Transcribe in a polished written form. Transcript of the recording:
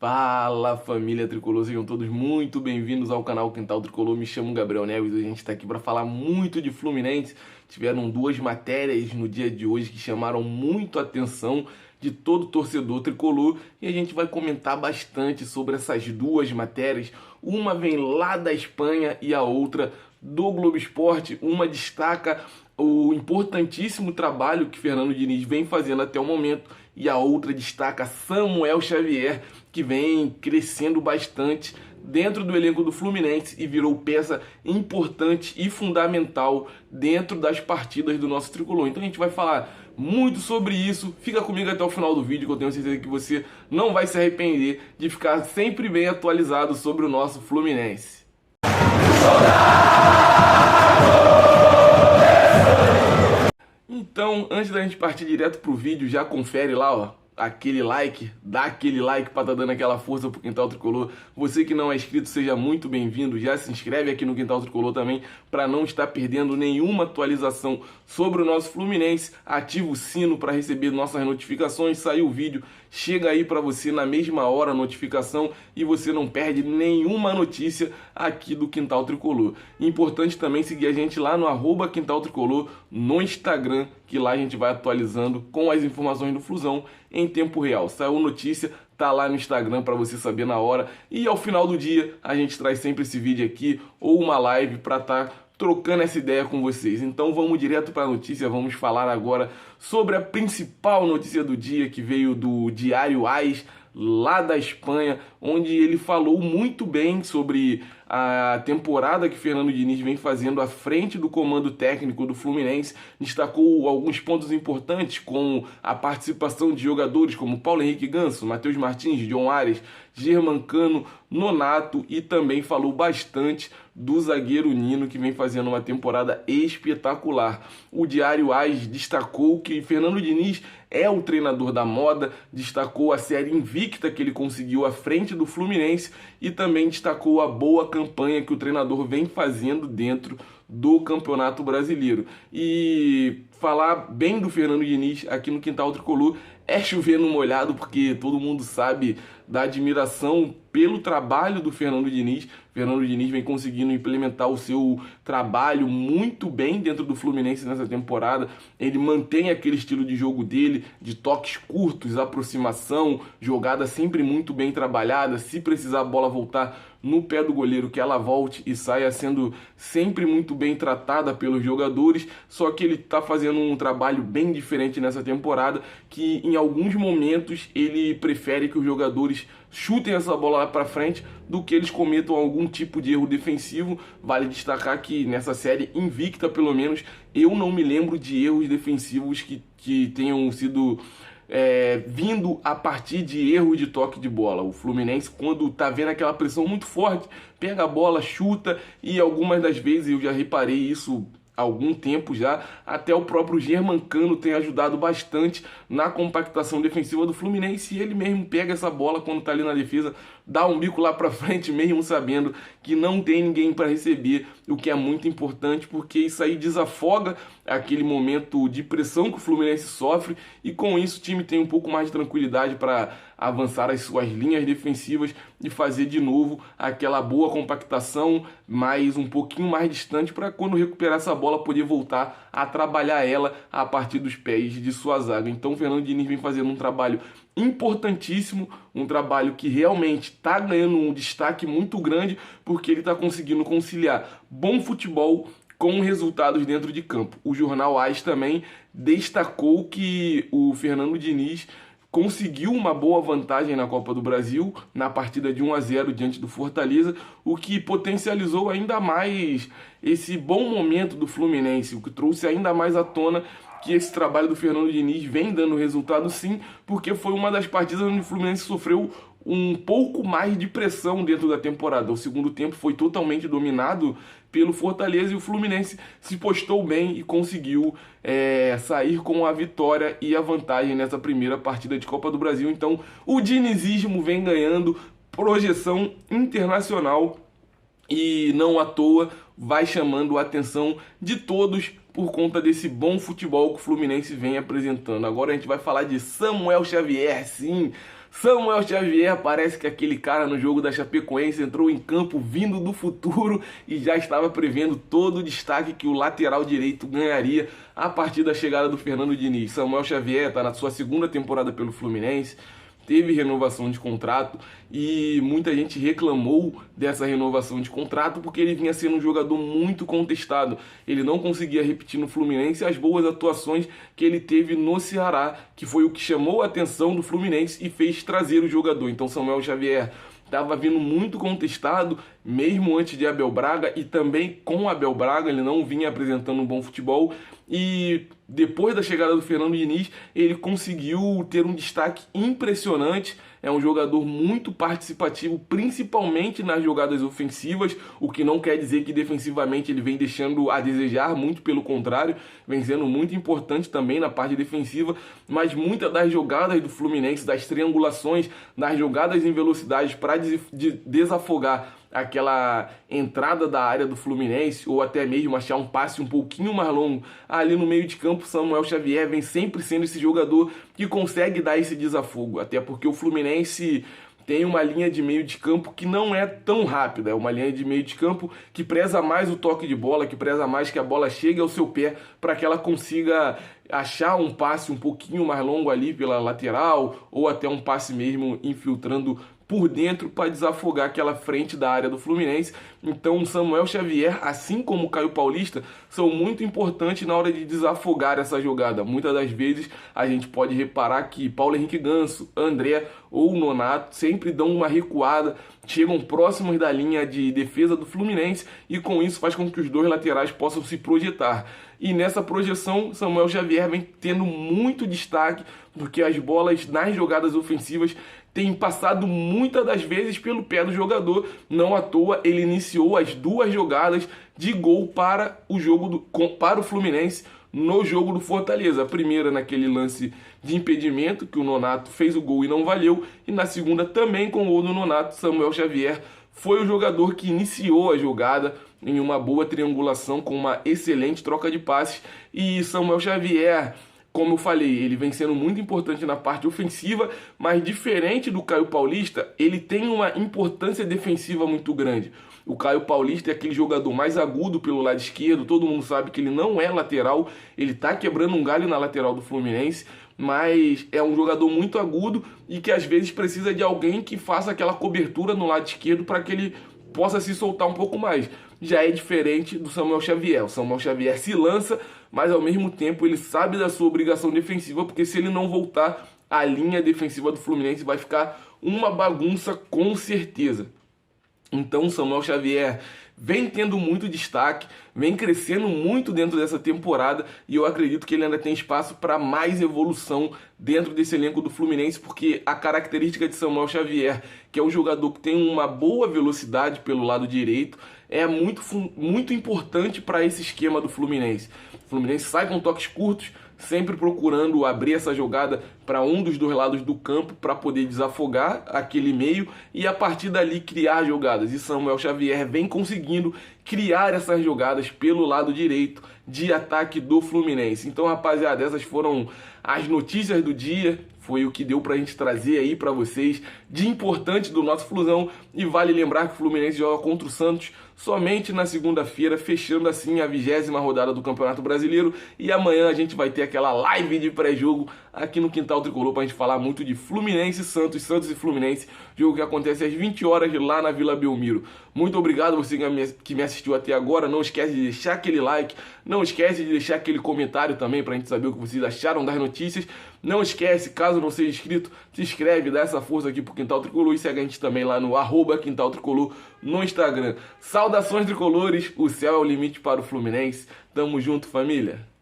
Fala, família Tricolor, sejam todos muito bem-vindos ao canal Quintal Tricolor. Me chamo Gabriel Neves e a gente está aqui para falar muito de Fluminense. Tiveram duas matérias no dia de hoje que chamaram muito a atenção de todo torcedor tricolor e a gente vai comentar bastante sobre essas duas matérias. Uma vem lá da Espanha e a outra do Globo Esporte. Uma destaca o importantíssimo trabalho que Fernando Diniz vem fazendo até o momento e a outra destaca Samuel Xavier, que vem crescendo bastante dentro do elenco do Fluminense e virou peça importante e fundamental dentro das partidas do nosso tricolor. Então a gente vai falar muito sobre isso. Fica comigo até o final do vídeo, que eu tenho certeza que você não vai se arrepender de ficar sempre bem atualizado sobre o nosso Fluminense. Então, antes da gente partir direto pro vídeo, já confere lá, ó, aquele like, dá aquele like pra tá dando aquela força pro Quintal Tricolor. Você que não é inscrito, seja muito bem-vindo. Já se inscreve aqui no Quintal Tricolor também para não estar perdendo nenhuma atualização sobre o nosso Fluminense. Ativa o sino para receber nossas notificações. Saiu o vídeo, chega aí para você na mesma hora a notificação e você não perde nenhuma notícia aqui do Quintal Tricolor. Importante também seguir a gente lá no @Quintal Tricolor no Instagram, que lá a gente vai atualizando com as informações do Flusão em tempo real. Saiu notícia, tá lá no Instagram para você saber na hora. E ao final do dia a gente traz sempre esse vídeo aqui ou uma live para estar trocando essa ideia com vocês. Então vamos direto para a notícia. Vamos falar agora sobre a principal notícia do dia, que veio do Diário AS, lá da Espanha, onde ele falou muito bem sobre a temporada que Fernando Diniz vem fazendo à frente do comando técnico do Fluminense. Destacou alguns pontos importantes, como a participação de jogadores como Paulo Henrique Ganso, Matheus Martins, John Arias, Germancano, Nonato, e também falou bastante do zagueiro Nino, que vem fazendo uma temporada espetacular. O Diário AS destacou que Fernando Diniz é o treinador da moda, destacou a série invicta que ele conseguiu à frente do Fluminense e também destacou a boa campanha que o treinador vem fazendo dentro do Campeonato Brasileiro. E falar bem do Fernando Diniz aqui no Quintal Tricolor é chover no molhado, porque todo mundo sabe da admiração pelo trabalho do Fernando Diniz. Fernando Diniz vem conseguindo implementar o seu trabalho muito bem dentro do Fluminense nessa temporada. Ele mantém aquele estilo de jogo dele, de toques curtos, aproximação, jogada sempre muito bem trabalhada. Se precisar a bola voltar no pé do goleiro, que ela volte e saia sendo sempre muito bem tratada pelos jogadores. Só que ele está fazendo um trabalho bem diferente nessa temporada, que em alguns momentos ele prefere que os jogadores chutem essa bola lá para frente do que eles cometam algum tipo de erro defensivo. Vale destacar que nessa série invicta, pelo menos, eu não me lembro de erros defensivos que tenham sido vindo a partir de erro de toque de bola. O Fluminense, quando tá vendo aquela pressão muito forte, pega a bola, chuta, e algumas das vezes, eu já reparei isso há algum tempo já, até o próprio Germancano tem ajudado bastante na compactação defensiva do Fluminense, e ele mesmo pega essa bola quando tá ali na defesa, dá um bico lá pra frente, mesmo sabendo que não tem ninguém para receber, o que é muito importante, porque isso aí desafoga aquele momento de pressão que o Fluminense sofre, e com isso o time tem um pouco mais de tranquilidade para avançar as suas linhas defensivas e fazer de novo aquela boa compactação, mas um pouquinho mais distante, para quando recuperar essa bola poder voltar a trabalhar ela a partir dos pés de sua zaga. Então o Fernando Diniz vem fazendo um trabalho importantíssimo, um trabalho que realmente está ganhando um destaque muito grande, porque ele está conseguindo conciliar bom futebol com resultados dentro de campo. O jornal AS também destacou que o Fernando Diniz conseguiu uma boa vantagem na Copa do Brasil, na partida de 1-0 diante do Fortaleza, o que potencializou ainda mais esse bom momento do Fluminense, o que trouxe ainda mais à tona que esse trabalho do Fernando Diniz vem dando resultado sim, porque foi uma das partidas onde o Fluminense sofreu um pouco mais de pressão dentro da temporada. O segundo tempo foi totalmente dominado pelo Fortaleza e o Fluminense se postou bem e conseguiu sair com a vitória e a vantagem nessa primeira partida de Copa do Brasil. Então o dinizismo vem ganhando projeção internacional e não à toa vai chamando a atenção de todos por conta desse bom futebol que o Fluminense vem apresentando. Agora a gente vai falar de Samuel Xavier, sim. Samuel Xavier, parece que aquele cara no jogo da Chapecoense entrou em campo vindo do futuro e já estava prevendo todo o destaque que o lateral direito ganharia a partir da chegada do Fernando Diniz. Samuel Xavier está na sua segunda temporada pelo Fluminense, teve renovação de contrato e muita gente reclamou dessa renovação de contrato porque ele vinha sendo um jogador muito contestado. Ele não conseguia repetir no Fluminense as boas atuações que ele teve no Ceará, que foi o que chamou a atenção do Fluminense e fez trazer o jogador. Então Samuel Xavier estava vindo muito contestado, mesmo antes de Abel Braga, e também com Abel Braga ele não vinha apresentando um bom futebol, e depois da chegada do Fernando Diniz ele conseguiu ter um destaque impressionante. É um jogador muito participativo, principalmente nas jogadas ofensivas, o que não quer dizer que defensivamente ele vem deixando a desejar, muito pelo contrário, vem sendo muito importante também na parte defensiva, mas muitas das jogadas do Fluminense, das triangulações, das jogadas em velocidade para desafogar aquela entrada da área do Fluminense, ou até mesmo achar um passe um pouquinho mais longo ali no meio de campo, Samuel Xavier vem sempre sendo esse jogador que consegue dar esse desafogo, até porque o Fluminense tem uma linha de meio de campo que não é tão rápida, é uma linha de meio de campo que preza mais o toque de bola, que preza mais que a bola chegue ao seu pé para que ela consiga achar um passe um pouquinho mais longo ali pela lateral, ou até um passe mesmo infiltrando por dentro para desafogar aquela frente da área do Fluminense. Então Samuel Xavier, assim como o Caio Paulista, são muito importantes na hora de desafogar essa jogada. Muitas das vezes a gente pode reparar que Paulo Henrique Ganso, André ou Nonato sempre dão uma recuada, chegam próximos da linha de defesa do Fluminense e com isso faz com que os dois laterais possam se projetar. E nessa projeção, Samuel Xavier vem tendo muito destaque, porque as bolas nas jogadas ofensivas têm passado muitas das vezes pelo pé do jogador. Não à toa ele iniciou as duas jogadas de gol para o Fluminense no jogo do Fortaleza. A primeira naquele lance de impedimento, que o Nonato fez o gol e não valeu, e na segunda também com o gol do Nonato, Samuel Xavier foi o jogador que iniciou a jogada em uma boa triangulação, com uma excelente troca de passes. E Samuel Xavier, como eu falei, ele vem sendo muito importante na parte ofensiva, mas diferente do Caio Paulista, ele tem uma importância defensiva muito grande. O Caio Paulista é aquele jogador mais agudo pelo lado esquerdo, todo mundo sabe que ele não é lateral, ele tá quebrando um galho na lateral do Fluminense, mas é um jogador muito agudo e que às vezes precisa de alguém que faça aquela cobertura no lado esquerdo para que ele possa se soltar um pouco mais. Já é diferente do Samuel Xavier. O Samuel Xavier se lança, mas ao mesmo tempo ele sabe da sua obrigação defensiva, porque se ele não voltar, a linha defensiva do Fluminense vai ficar uma bagunça com certeza. Então o Samuel Xavier vem tendo muito destaque, vem crescendo muito dentro dessa temporada e eu acredito que ele ainda tem espaço para mais evolução dentro desse elenco do Fluminense, porque a característica de Samuel Xavier, que é um jogador que tem uma boa velocidade pelo lado direito, é muito importante para esse esquema do Fluminense. O Fluminense sai com toques curtos, sempre procurando abrir essa jogada para um dos dois lados do campo para poder desafogar aquele meio e a partir dali criar jogadas. E Samuel Xavier vem conseguindo criar essas jogadas pelo lado direito de ataque do Fluminense. Então, rapaziada, essas foram as notícias do dia. Foi o que deu pra gente trazer aí pra vocês de importante do nosso Flusão. E vale lembrar que o Fluminense joga contra o Santos somente na segunda-feira, fechando assim a 20ª rodada do Campeonato Brasileiro. E amanhã a gente vai ter aquela live de pré-jogo aqui no Quintal Tricolor pra gente falar muito de Fluminense e Santos, Santos e Fluminense, jogo que acontece às 20 horas lá na Vila Belmiro. Muito obrigado você que me assistiu até agora. Não esquece de deixar aquele like, não esquece de deixar aquele comentário também pra gente saber o que vocês acharam das notícias. Não esquece, caso não seja inscrito, se inscreve, dá essa força aqui pro Quintal Tricolor e segue a gente também lá no @Quintal Tricolor no Instagram. Saudações tricolores, o céu é o limite para o Fluminense. Tamo junto, família.